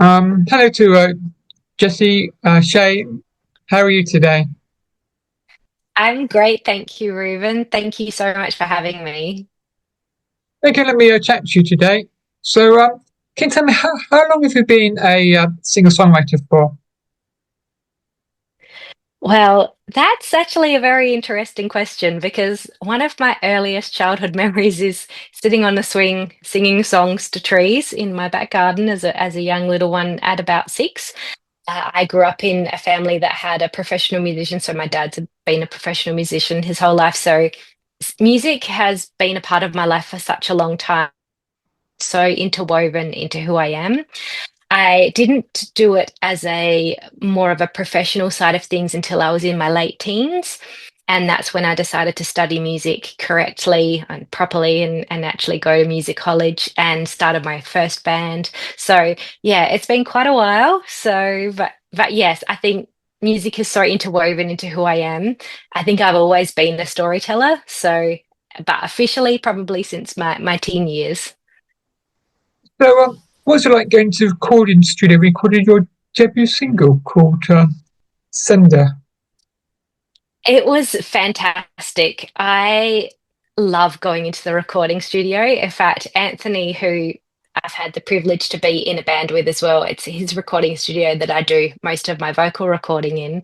Hello to Jessie Che. How are you today? I'm great, thank you, Reuben. Thank you so much for having me. Okay, let me chat to you today. So, can you tell me how long have you been a singer-songwriter for? Well, that's actually a very interesting question because one of my earliest childhood memories is sitting on the swing singing songs to trees in my back garden as a young little one at about 6. I grew up in a family that had a professional musician, so my dad's been a professional musician his whole life. So music has been a part of my life for such a long time, so interwoven into who I am. I didn't do it as a more of a professional side of things until I was in my late teens. And that's when I decided to study music correctly and properly and actually go to music college and started my first band. So yeah, it's been quite a while. But yes, I think music is so interwoven into who I am. I think I've always been a storyteller. So, but officially probably since my teen years. So, what was it like going to the recording studio? Recorded your debut single called "Sender." It was fantastic. I love going into the recording studio. In fact, Anthony, who I've had the privilege to be in a band with as well, it's his recording studio that I do most of my vocal recording in.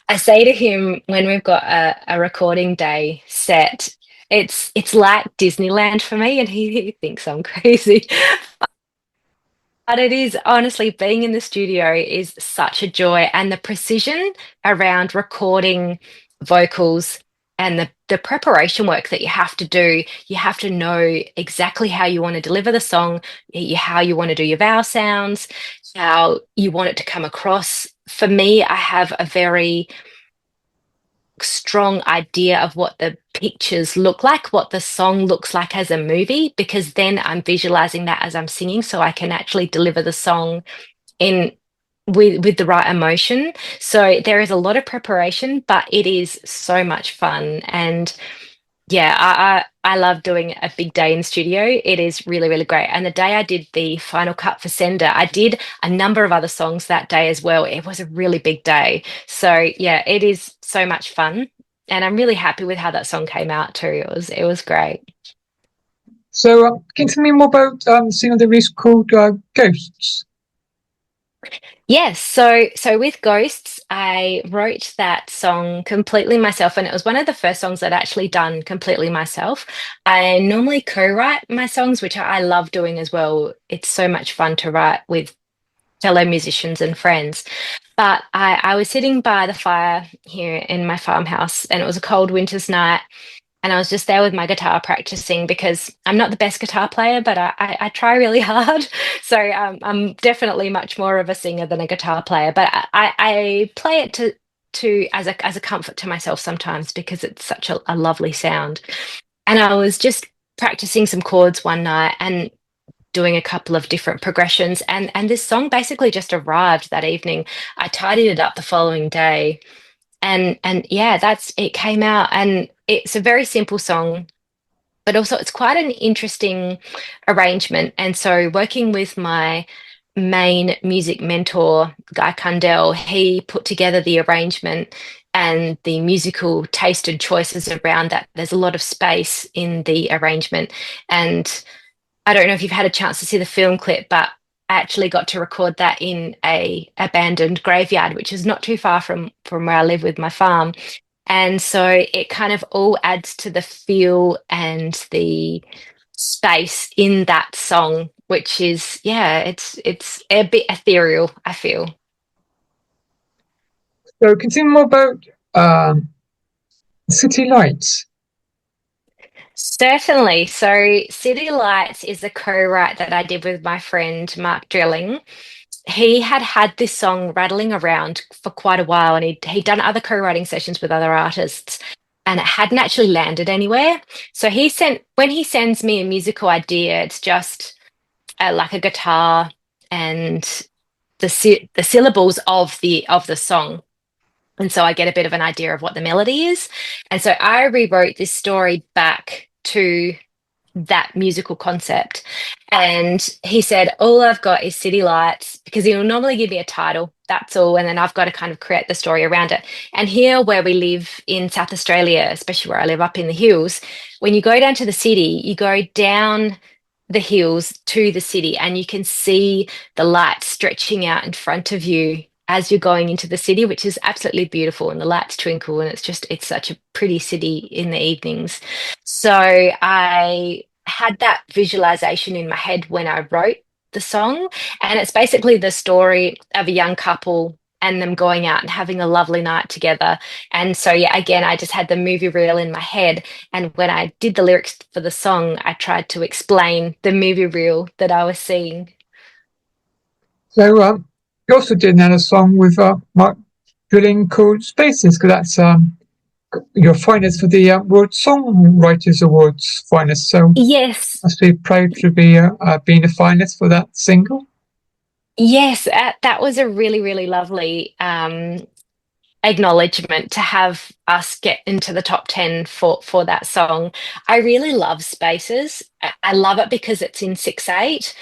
I say to him when we've got a recording day set, it's like Disneyland for me, and he thinks I'm crazy. But it is honestly being in the studio is such a joy, and the precision around recording vocals and the preparation work that you have to do. You have to know exactly how you want to deliver the song, how you want to do your vowel sounds, how you want it to come across. For me, I have a very strong idea of what the pictures look like, what the song looks like as a movie, because then I'm visualizing that as I'm singing, so I can actually deliver the song in with the right emotion. So there is a lot of preparation, but it is so much fun. And yeah, I love doing a big day in studio. It is really, really great. And the day I did the final cut for Sender, I did a number of other songs that day as well. It was a really big day. So yeah, it is so much fun. And I'm really happy with how that song came out too. It was great. So, can you tell me more about the single that is called "Ghosts"? Yes, so with Ghosts, I wrote that song completely myself, and it was one of the first songs I'd actually done completely myself. I normally co-write my songs, which I love doing as well. It's so much fun to write with fellow musicians and friends. But I was sitting by the fire here in my farmhouse, and it was a cold winter's night, and I was just there with my guitar practicing because I'm not the best guitar player, but I try really hard. So I'm definitely much more of a singer than a guitar player, but I play it to as a comfort to myself sometimes because it's such a lovely sound. And I was just practicing some chords one night and doing a couple of different progressions, and this song basically just arrived that evening. I tidied it up the following day, and yeah, that's it came out, and it's a very simple song, but also it's quite an interesting arrangement. And so working with my main music mentor, Guy Cundell, he put together the arrangement and the musical taste and choices around that. There's a lot of space in the arrangement. And I don't know if you've had a chance to see the film clip, but I actually got to record that in a abandoned graveyard, which is not too far from where I live with my farm. And so it kind of all adds to the feel and the space in that song, which is, yeah, it's a bit ethereal, I feel. So, can you tell me more about "City Lights"? Certainly. So City Lights is a co-write that I did with my friend Mark Drilling. He had had this song rattling around for quite a while, and he'd done other co-writing sessions with other artists, and it hadn't actually landed anywhere. So when he sends me a musical idea, it's just like a guitar and the syllables of the song. And so I get a bit of an idea of what the melody is. And so I rewrote this story back to that musical concept. And he said, all I've got is city lights, because he'll normally give me a title, that's all. And then I've got to kind of create the story around it. And here, where we live in South Australia, especially where I live up in the hills, when you go down to the city, you go down the hills to the city and you can see the lights stretching out in front of you as you're going into the city, which is absolutely beautiful. And the lights twinkle, and it's such a pretty city in the evenings. So I had that visualization in my head when I wrote the song. And it's basically the story of a young couple and them going out and having a lovely night together. And so, yeah, again, I just had the movie reel in my head. And when I did the lyrics for the song, I tried to explain the movie reel that I was seeing. So you also did another song with Mark Drilling called Spaces, because that's your finest for the World Songwriters Awards finest. So Yes, must be proud to be being a finalist for that single. yes, that was a really, really lovely acknowledgement to have us get into the top 10 for that song. I really love Spaces. I love it because it's in 6/8.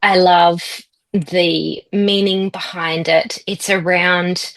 I love the meaning behind it. It's around,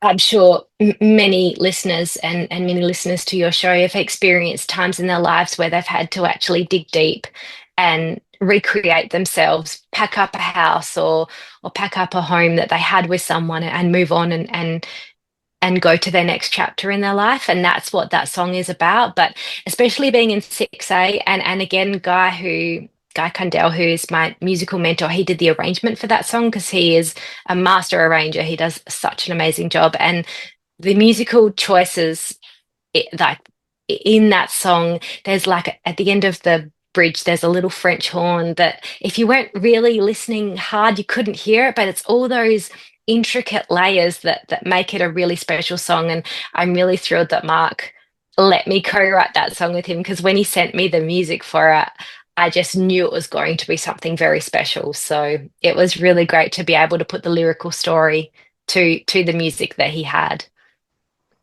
I'm sure many listeners and many listeners to your show have experienced times in their lives where they've had to actually dig deep and recreate themselves, pack up a house or pack up a home that they had with someone and move on and go to their next chapter in their life. And that's what that song is about. But especially being in 6A, and again, Guy Cundell, who is my musical mentor, he did the arrangement for that song because he is a master arranger. He does such an amazing job. And the musical choices, like in that song, there's like at the end of the bridge, there's a little French horn that if you weren't really listening hard, you couldn't hear it, but it's all those intricate layers that make it a really special song. And I'm really thrilled that Mark let me co-write that song with him, because when he sent me the music for it, I just knew it was going to be something very special. So it was really great to be able to put the lyrical story to the music that he had.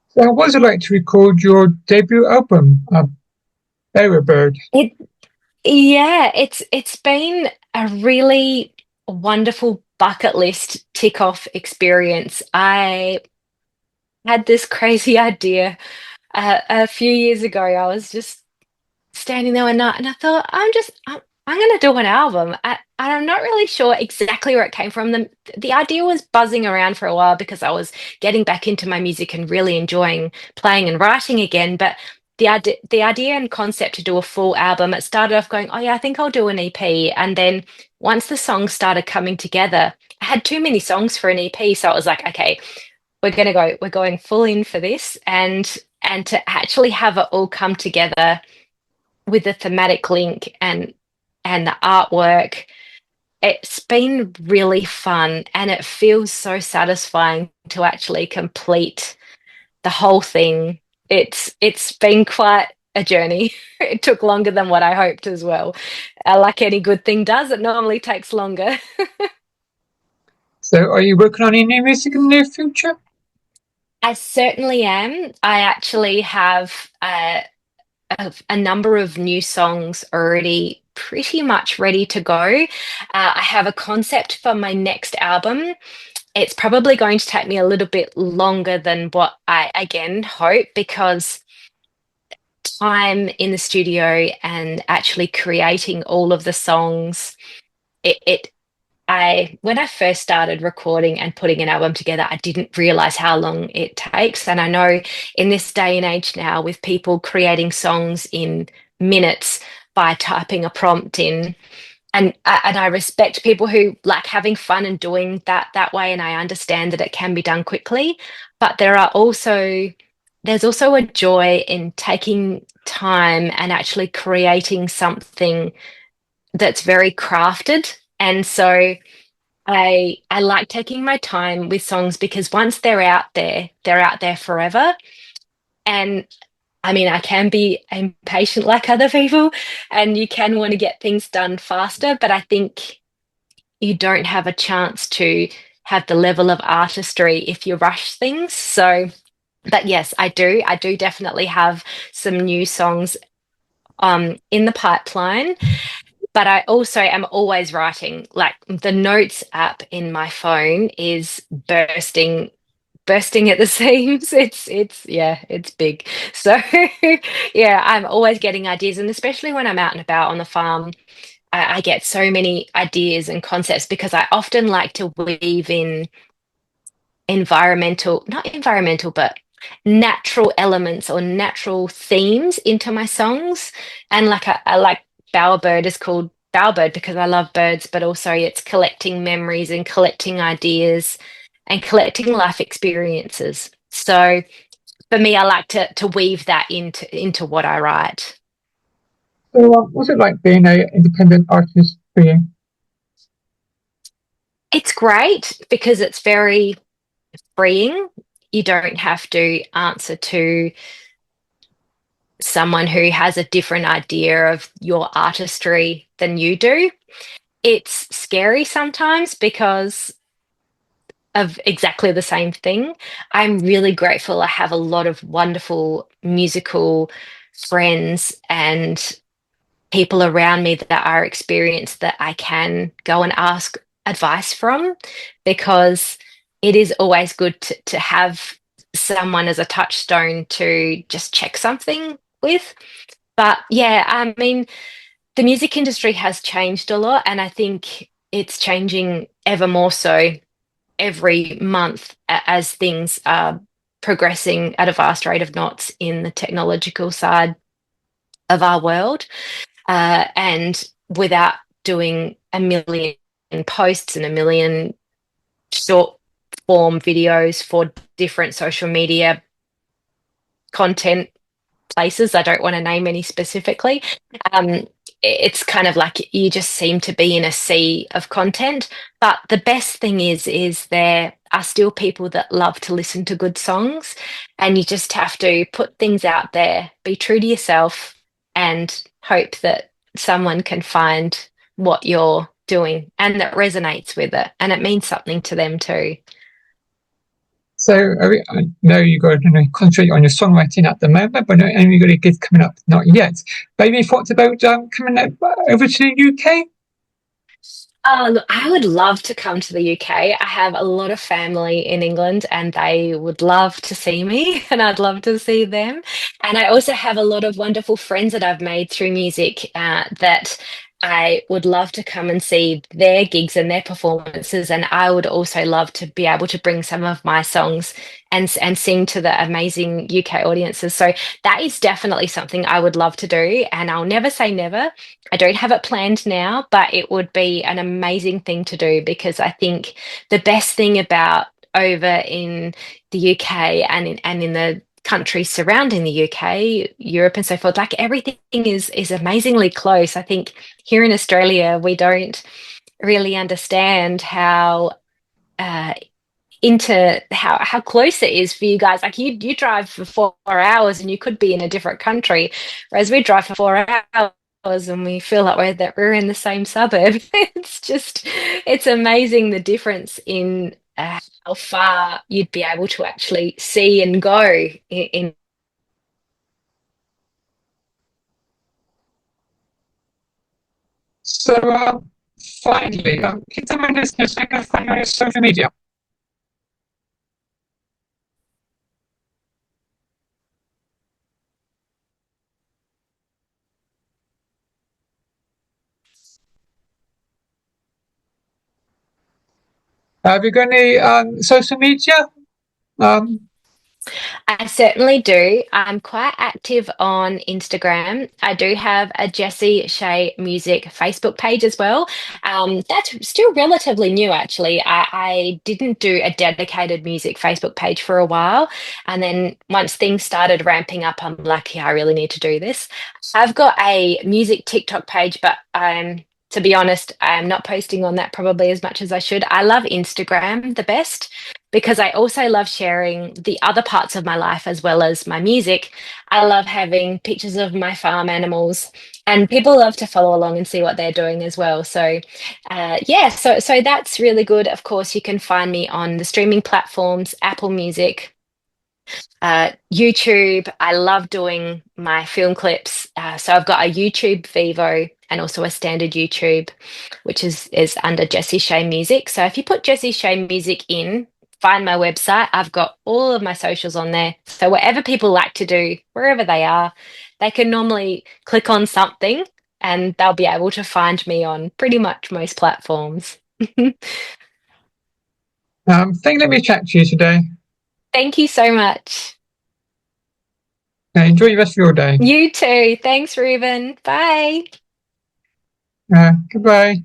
So what was it like to record your debut album, Bowerbird? It Yeah, it's been a really wonderful bucket list tick off experience. I had this crazy idea a few years ago. I was just standing there one night and I thought, I'm going to do an album. And I'm not really sure exactly where it came from. The idea was buzzing around for a while because I was getting back into my music and really enjoying playing and writing again. But the idea and concept to do a full album, it started off going, oh yeah, I think I'll do an EP. And then once the songs started coming together, I had too many songs for an EP. So I was like, okay, we're going full in for this. And to actually have it all come together with the thematic link and the artwork, it's been really fun, and it feels so satisfying to actually complete the whole thing. It's been quite a journey. It took longer than what I hoped as well. Like any good thing does, it normally takes longer. So are you working on any new music in the near future? I certainly am. I actually have a number of new songs already pretty much ready to go. I have a concept for my next album. It's probably going to take me a little bit longer than what I again hope, because time in the studio and actually creating all of the songs, it when I first started recording and putting an album together, I didn't realize how long it takes. And I know in this day and age now, with people creating songs in minutes by typing a prompt in, and I respect people who like having fun and doing that way, and I understand that it can be done quickly, but there's also a joy in taking time and actually creating something that's very crafted. And so I like taking my time with songs, because once they're out there forever. And I mean, I can be impatient like other people, and you can want to get things done faster, but I think you don't have a chance to have the level of artistry if you rush things. So, but yes, I do. I do definitely have some new songs in the pipeline. But I also am always writing. Like the notes app in my phone is bursting at the seams. It's yeah, it's big. So yeah, I'm always getting ideas, and especially when I'm out and about on the farm, I get so many ideas and concepts because I often like to weave in not environmental, but natural elements or natural themes into my songs. And like I like Bowerbird is called Bowerbird because I love birds, but also it's collecting memories and collecting ideas and collecting life experiences. So for me, I like to weave that into what I write. So, what's it like being a independent artist for you? It's great because it's very freeing. You don't have to answer to someone who has a different idea of your artistry than you do. It's scary sometimes because of exactly the same thing. I'm really grateful I have a lot of wonderful musical friends and people around me that are experienced that I can go and ask advice from because it is always good to have someone as a touchstone to just check something with. But yeah, I mean, the music industry has changed a lot, and I think it's changing ever more so every month as things are progressing at a vast rate of knots in the technological side of our world. And without doing a million posts and a million short form videos for different social media content places. I don't want to name any specifically. Um, it's kind of like you just seem to be in a sea of content. But the best thing is there are still people that love to listen to good songs, and you just have to put things out there, be true to yourself, and hope that someone can find what you're doing and that resonates with it, and it means something to them too. So, I know you got to concentrate on your songwriting at the moment, but not only got a gig coming up, not yet. Maybe thoughts about coming over to the UK? Look, I would love to come to the UK. I have a lot of family in England and they would love to see me and I'd love to see them. And I also have a lot of wonderful friends that I've made through music that I would love to come and see their gigs and their performances. And I would also love to be able to bring some of my songs and sing to the amazing UK audiences. So that is definitely something I would love to do. And I'll never say never. I don't have it planned now, but it would be an amazing thing to do because I think the best thing about over in the UK and in the countries surrounding the UK, Europe and so forth, like everything is amazingly close. I think here in Australia we don't really understand how uh, into how close it is for you guys. Like you drive for 4 hours and you could be in a different country, whereas we drive for 4 hours and we feel like we're in the same suburb. It's amazing the difference in how far you'd be able to actually see and go in. So, finally, can you tell my listeners how can find you on your social media? Have you got any social media? Um, I certainly do. I'm quite active on Instagram. I do have a Jessie Che music Facebook page as well. That's still relatively new, actually. I didn't do a dedicated music Facebook page for a while. And then once things started ramping up, I'm like, yeah, I really need to do this. I've got a music TikTok page, but to be honest, I'm not posting on that probably as much as I should. I love Instagram the best because I also love sharing the other parts of my life as well as my music. I love having pictures of my farm animals, and people love to follow along and see what they're doing as well. So, yeah, so that's really good. Of course, you can find me on the streaming platforms, Apple Music, YouTube, I love doing my film clips. So I've got a YouTube Vivo and also a standard YouTube, which is under Jessie Che Music. So if you put Jessie Che Music in, find my website, I've got all of my socials on there. So whatever people like to do, wherever they are, they can normally click on something and they'll be able to find me on pretty much most platforms. Thank let me chat to you today. Thank you so much. Enjoy the rest of your day. You too. Thanks, Ruben. Bye. Goodbye.